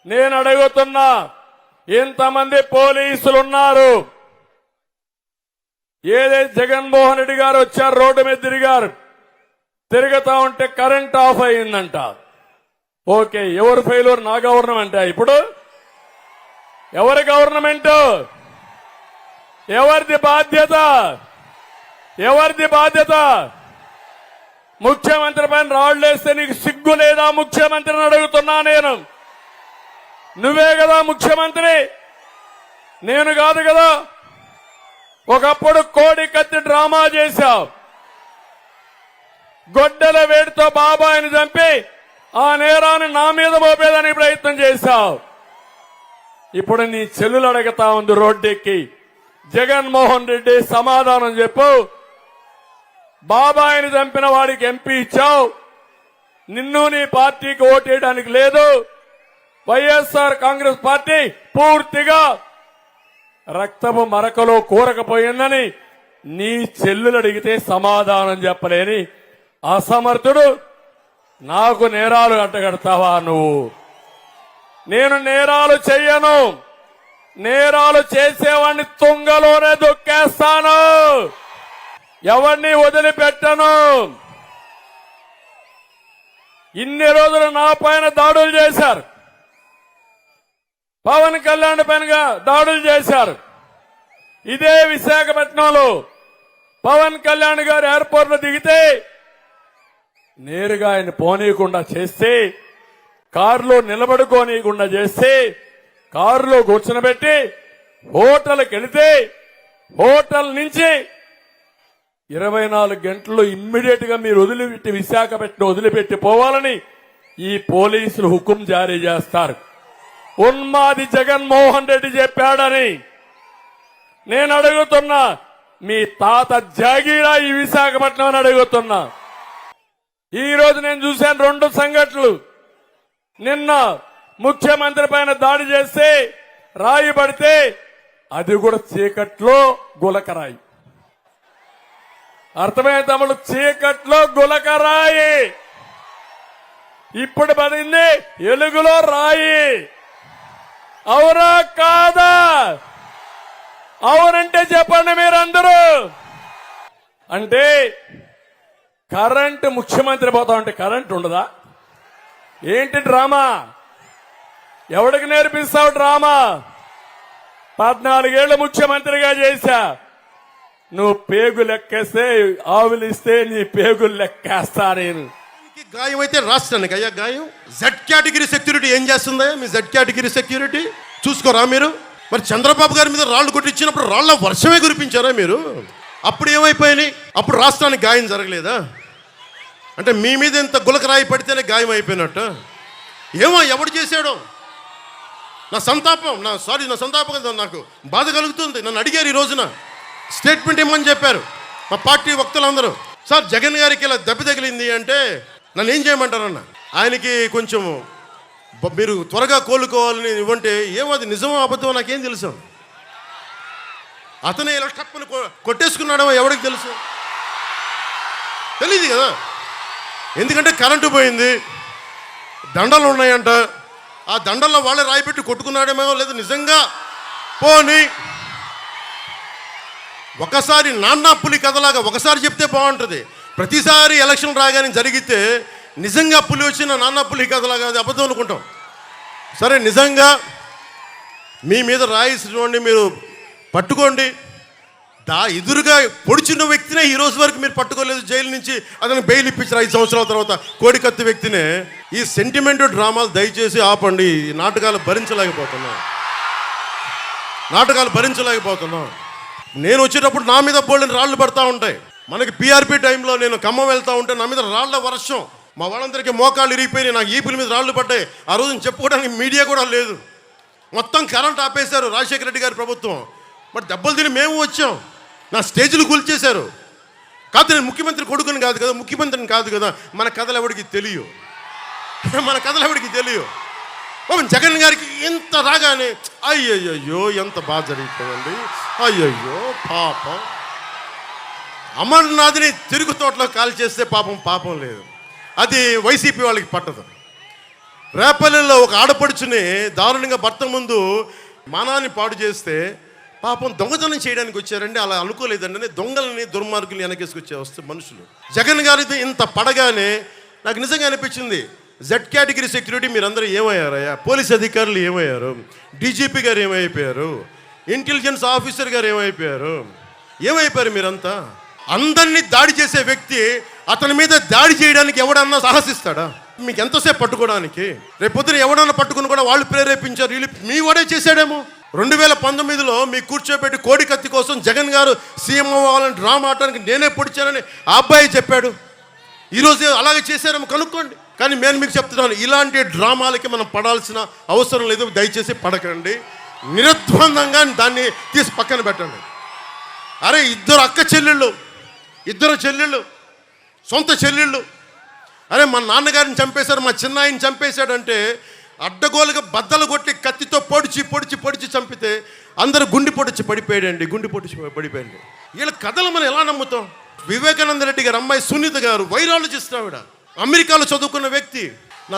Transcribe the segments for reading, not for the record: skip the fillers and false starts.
నేను అడుగుతున్నా, ఇంతమంది పోలీసులు ఉన్నారు. ఏదైతే జగన్మోహన్ రెడ్డి గారు వచ్చారు, రోడ్డు మీద తిరిగారు, తిరుగుతా ఉంటే కరెంట్ ఆఫ్ అయిందంట. ఓకే, ఎవరు ఫెయిల్యూర్? నా గవర్నమెంట్. ఇప్పుడు ఎవరి గవర్నమెంట్? ఎవరిది బాధ్యత? ఎవరిది బాధ్యత? ముఖ్యమంత్రి పైన రాళ్లు వేస్తే నీకు సిగ్గు లేదా? ముఖ్యమంత్రిని అడుగుతున్నా నేను. నువ్వే కదా ముఖ్యమంత్రి, నేను కాదు కదా. ఒకప్పుడు కోడి కత్తి డ్రామా చేశావు, గొడ్డల వేడితో బాబాయిని చంపి ఆ నేరాన్ని నా మీద మోపేదానికి ప్రయత్నం చేశావు. ఇప్పుడు నీ చెల్లులు అడుగుతా ఉంది రోడ్డెక్కి, జగన్మోహన్ రెడ్డి సమాధానం చెప్పు. బాబాయిని చంపిన వాడికి ఎంపీ ఇచ్చావు, నిన్ను నీ పార్టీకి ఓటేయడానికి లేదు. వైఎస్ఆర్ కాంగ్రెస్ పార్టీ పూర్తిగా రక్తపు మరకలో కూరకపోయిందని నీ చెల్లులు అడిగితే సమాధానం చెప్పలేని అసమర్థుడు నాకు నేరాలు అంటగడతావా నువ్వు? నేను నేరాలు చెయ్యను. నేరాలు చేసేవాడిని తుంగలోనే దొక్కేస్తాను, ఎవరిని వదిలిపెట్టను. ఇన్ని రోజులు నా పైన దాడులు చేశారు, పవన్ కళ్యాణ్ పైన దాడులు చేశారు. ఇదే విశాఖపట్నంలో పవన్ కళ్యాణ్ గారు ఎయిర్పోర్ట్ లో దిగితే నేరుగా ఆయన పోనీయకుండా చేస్తే, కారులో నిలబడుకోనీయకుండా చేస్తే, కారులో కూర్చునబెట్టి హోటల్కి వెళితే హోటల్ నుంచి 24 గంటల్లో ఇమ్మీడియట్ గా మీరు వదిలిపెట్టి విశాఖపట్నం వదిలిపెట్టి పోవాలని ఈ పోలీసులు హుకుం జారీ చేస్తారు. ఉన్మాది జగన్మోహన్ రెడ్డి చెప్పాడని నేను అడుగుతున్నా. మీ తాత జాగీరా ఈ విశాఖపట్నం అని అడుగుతున్నా. ఈ రోజు నేను చూశాను 2 సంఘటనలు. నిన్న ముఖ్యమంత్రి పైన దాడి చేస్తే రాయి పడితే అది కూడా చీకట్లో గులకరాయి. అర్థమైన తమ్ముడు, చీకట్లో గులకరాయి. ఇప్పుడు పడింది ఎలుగులో రాయి. అవునా కాదా? అవునంటే చెప్పండి మీరందరూ. అంటే కరెంటు ముఖ్యమంత్రి పోతా ఉంటే కరెంట్ ఉండదా? ఏంటి డ్రామా? ఎవడికి నేర్పిస్తావు డ్రామా? 14 ఏళ్లు ముఖ్యమంత్రిగా చేశా. నువ్వు పేగు లెక్కేస్తే, ఆవులిస్తే నీ పేగులు లెక్కేస్తా నేను. గాయం అయితే రాష్ట్రానికి అయ్యా గాయం. జెడ్ కేటగిరీ సెక్యూరిటీ ఏం చేస్తుందా? మీ జెడ్ కేటగిరీ సెక్యూరిటీ చూసుకోరా మీరు? మరి చంద్రబాబు గారి మీద రాళ్లు కొట్టించినప్పుడు రాళ్ల వర్షమే కురిపించారా మీరు? అప్పుడు ఏమైపోయినాయి? అప్పుడు రాష్ట్రానికి గాయం జరగలేదా? అంటే మీ మీద ఇంత గులకరాయి పడితేనే గాయం అయిపోయినట్టు. ఏమో ఎవడు చేశాడో నా సంతాపం, నా సంతాపం నాకు బాధ కలుగుతుంది. నన్ను అడిగారు ఈ రోజున స్టేట్మెంట్ ఇమ్మని చెప్పారు మా పార్టీ వక్తలందరూ. సార్ జగన్ గారికి ఇలా దెబ్బ తగిలింది అంటే నన్ను ఏం చేయమంటారన్న? ఆయనకి కొంచెం మీరు త్వరగా కోలుకోవాలని ఇవ్వంటే ఏమో అది నిజమో అబద్ధమో నాకేం తెలుసు. అతనే ఇలా టప్పుని కొట్టేసుకున్నాడో ఎవరికి తెలుసు? తెలియదు కదా. ఎందుకంటే కరెంటు పోయింది, దండలు ఉన్నాయంట, ఆ దండల్లో వాళ్ళే రాయి పెట్టి కొట్టుకున్నాడేమో, లేదు నిజంగా పోని ఒకసారి నాన్న పులి కథలాగా ఒకసారి చెప్తే బాగుంటుంది. ప్రతిసారి ఎలక్షన్ రాగానే జరిగితే నిజంగా పులి వచ్చిన నాన్న పులి కథలాగా అది అబద్ధం అనుకుంటాం. సరే, నిజంగా మీ మీద రాయి చూడండి, మీరు పట్టుకోండి. ఎదురుగా పొడిచిన వ్యక్తినే ఈ రోజు వరకు మీరు పట్టుకోలేదు. జైలు నుంచి అతను బెయిల్ ఇప్పించారు 5 సంవత్సరాల తర్వాత. కోడికత్తి వ్యక్తినే. ఈ సెంటిమెంట్ డ్రామాలు దయచేసి ఆపండి. ఈ నాటకాలు భరించలేకపోతున్నాం. నేను వచ్చేటప్పుడు నా మీద బోల్డెన్ రాళ్లు పడతా ఉంటాయి. మనకి పీఆర్పీ టైంలో నేను ఖమ్మం వెళ్తా ఉంటే నా మీద రాళ్ల వర్షం. మా వాళ్ళందరికీ మోకాళ్ళు ఇరిగిపోయినాయి, నాకు ఈపుల మీద రాళ్లు పడ్డాయి. ఆ రోజున చెప్పుకోవడానికి మీడియా కూడా లేదు. మొత్తం కరెంట్ ఆపేశారు రాజశేఖర రెడ్డి గారి ప్రభుత్వం. మరి దెబ్బలు తిని మేము వచ్చాం. నా స్టేజ్లు కూల్చేశారు. కాదు, నేను ముఖ్యమంత్రి కొడుకుని కాదు కదా, ముఖ్యమంత్రిని కాదు కదా. మన కథలు ఎవరికి తెలియవు. జగన్ గారికి ఎంత రాగానే అయ్యయ్యో ఎంత బాగా జరిగిపోయింది, అయ్యయ్యో పాపం. అమర్నాథ్ని తిరుగు తోటలో కాల్ చేస్తే పాపం లేదు. అది వైసీపీ వాళ్ళకి పట్టదు. రేపల్లెలో ఒక ఆడపడుచుని దారుణంగా భర్త ముందు మానాన్ని పాడు చేస్తే పాపం దొంగతనం చేయడానికి వచ్చారండి. అలా అనుకోలేదండి. దొంగలని దుర్మార్గులు వెనకేసుకొచ్చే వస్తే మనుషులు. జగన్ గారిది ఇంత పడగానే నాకు నిజంగా అనిపించింది, జెడ్ కేటగిరీ సెక్యూరిటీ మీరందరూ ఏమయ్యారయ్యా? పోలీస్ అధికారులు ఏమయ్యారు? డీజీపీ గారు ఏమైపోయారు? ఇంటెలిజెన్స్ ఆఫీసర్ గారు ఏమైపోయారు? మీరంతా? అందరినీ దాడి చేసే వ్యక్తి అతని మీద దాడి చేయడానికి ఎవడన్నా సాహసిస్తాడా? మీకు ఎంతసేపు పట్టుకోవడానికి? రేపొద్దున ఎవడన్నా పట్టుకుని కూడా వాళ్ళు ప్రేరేపించారు, వీళ్ళు మీ వాడే చేశాడేమో. 2019లో మీ కూర్చోబెట్టి కోడి కత్తి కోసం జగన్ గారు సీఎం అవ్వాలని డ్రామా ఆడటానికి నేనే పొడిచానని ఆ అబ్బాయి చెప్పాడు. ఈరోజు అలాగే చేశారేమో కనుక్కోండి. కానీ నేను మీకు చెప్తున్నాను, ఇలాంటి డ్రామాలకి మనం పడాల్సిన అవసరం లేదు. దయచేసి పడకండి. నిర్ద్వందంగా దాన్ని తీసి పక్కన పెట్టండి. అరే ఇద్దరు చెల్లెళ్ళు సొంత చెల్లెళ్ళు. అరే మా నాన్నగారిని చంపేశారు, మా చిన్నాయిని చంపేశాడంటే అడ్డగోలుగా బద్దలు కొట్టి కత్తితో పొడిచి చంపితే అందరూ గుండి పొడిచి పడిపోయాడు. వీళ్ళ కథలు మనం ఎలా నమ్ముతాం? వివేకానంద రెడ్డి గారు అమ్మాయి సునీత గారు వైరాలజిస్ట్, ఆవిడ అమెరికాలో చదువుకున్న వ్యక్తి. నా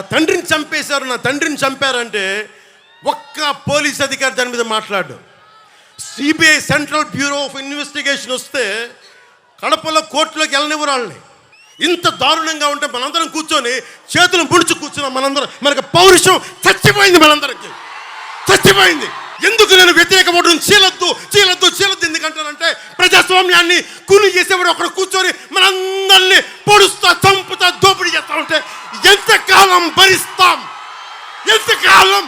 తండ్రిని చంపారంటే ఒక్క పోలీస్ అధికారి దాని మీద మాట్లాడు. CBI central bureau of investigation వస్తే కడపలో కోర్టులోకి వెళ్ళనివ్వరు వాళ్ళని. ఇంత దారుణంగా ఉంటే మనందరం కూర్చొని చేతులు ముడుచు కూర్చున్నాం. మనకు పౌరుషం చచ్చిపోయింది. ఎందుకు నేను వ్యతిరేకపడడం? చీలద్దు ఎందుకంటానంటే ప్రజాస్వామ్యాన్ని కూలి చేసేవాడు ఒకడు కూర్చొని మనందరినీ పొడుస్తా, చంపుతా, దోపిడీ చేస్తా ఉంటే ఎంతకాలం భరిస్తాం? ఎంతకాలం?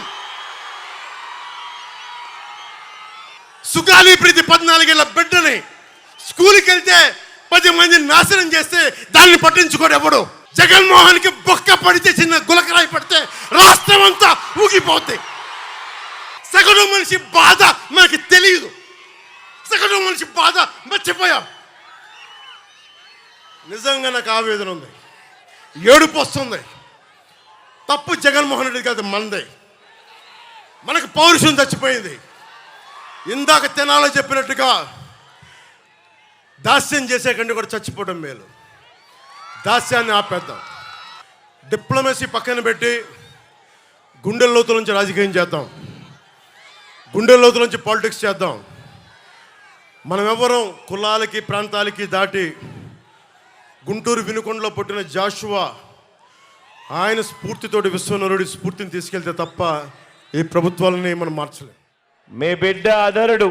సుగాలి ప్రీతి 14 ఏళ్ల బిడ్డని స్కూల్కి వెళ్తే 10 మందిని నాశనం చేస్తే దాన్ని పట్టించుకోడు ఎవడు. జగన్మోహన్కి బొక్క పడితే, చిన్న గులకరాయి పడితే రాష్ట్రం అంతా ఊగిపోద్ది. సగటు మనిషి బాధ మనకి తెలియదు. సగటు మనిషి బాధ మర్చిపోయాం. నిజంగా నాకు ఆవేదన ఉంది, ఏడుపు వస్తుంది. తప్పు జగన్మోహన్ రెడ్డి కాదు, మనదే. మనకు పౌరుషం చచ్చిపోయింది. ఇందాక తెనాలో చెప్పినట్టుగా దాస్యం చేసే కంటే కూడా చచ్చిపోవడం మేలు. దాస్యాన్ని ఆపేద్దాం. డిప్లొమసీ పక్కన పెట్టి గుండెల లోతుల నుంచి రాజకీయం చేద్దాం. గుండెల లోతుల నుంచి పాలిటిక్స్ చేద్దాం. మనం ఎవరం కులాలకి ప్రాంతాలకి దాటి గుంటూరు వినుకొండలో పుట్టిన జాషువా ఆయన స్ఫూర్తితోటి విశ్వనరుడి స్ఫూర్తిని తీసుకెళ్తే తప్ప ఈ ప్రభుత్వాలని మనం మార్చలేం. మీ బిడ్డ అదరుడు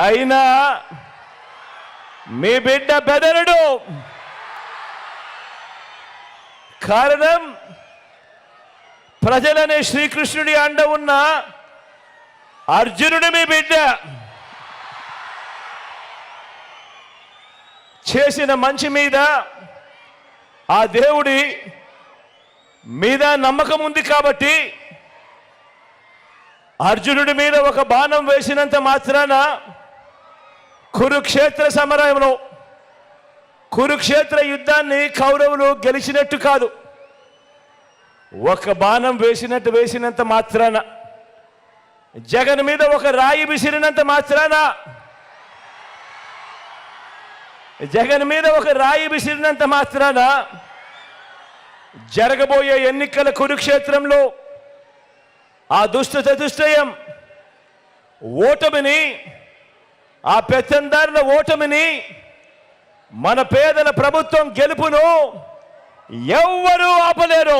అయినా మీ బిడ్డ బెదరుడు. కారణం ప్రజలనే శ్రీకృష్ణుడి అండ ఉన్న అర్జునుడు మీ బిడ్డ. చేసిన మంచి మీద ఆ దేవుడి మీద నమ్మకం ఉంది కాబట్టి అర్జునుడి మీద ఒక బాణం వేసినంత మాత్రాన కురుక్షేత్ర సమరంలో కురుక్షేత్ర యుద్ధాన్ని కౌరవులు గెలిచినట్టు కాదు. ఒక బాణం వేసినంత మాత్రాన, జగన్ మీద ఒక రాయి విసిరినంత మాత్రాన, జరగబోయే ఎన్నికల కురుక్షేత్రంలో ఆ దుష్ట చతుష్టయం ఓటమిని, ఆ పెత్తందారుల ఓటమిని, మన పేదల ప్రభుత్వం గెలుపును ఎవ్వరూ ఆపలేరు.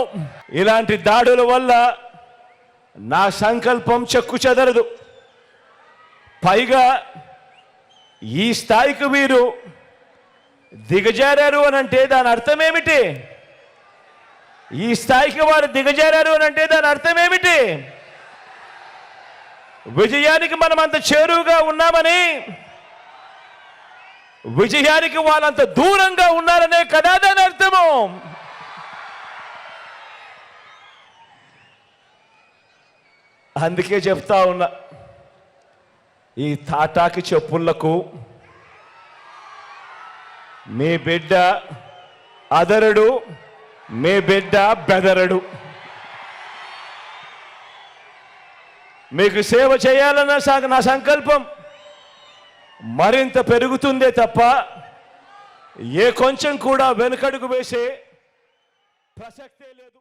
ఇలాంటి దాడుల వల్ల నా సంకల్పం చెక్కు చెదరదు. పైగా ఈ స్థాయికి వీరు దిగజారారు అనంటే దాని అర్థం ఏమిటి? ఈ స్థాయికి వారు దిగజారారు అనంటే దాని అర్థం ఏమిటి? విజయానికి మనం అంత చేరువుగా ఉన్నామని, విజయానికి వాళ్ళంత దూరంగా ఉన్నారనే కదా దాని అర్థము. అందుకే చెప్తా ఉన్నా, ఈ తాటాకి చెప్పులకు మీ బిడ్డ అదరుడు, మీ బిడ్డ బెదరడు. మీకు సేవ చేయాలన్న నా సంకల్పం మరింత పెరుగుతుందే తప్ప ఏ కొంచెం కూడా వెనుకడుగు వేసే ప్రసక్తే లేదు.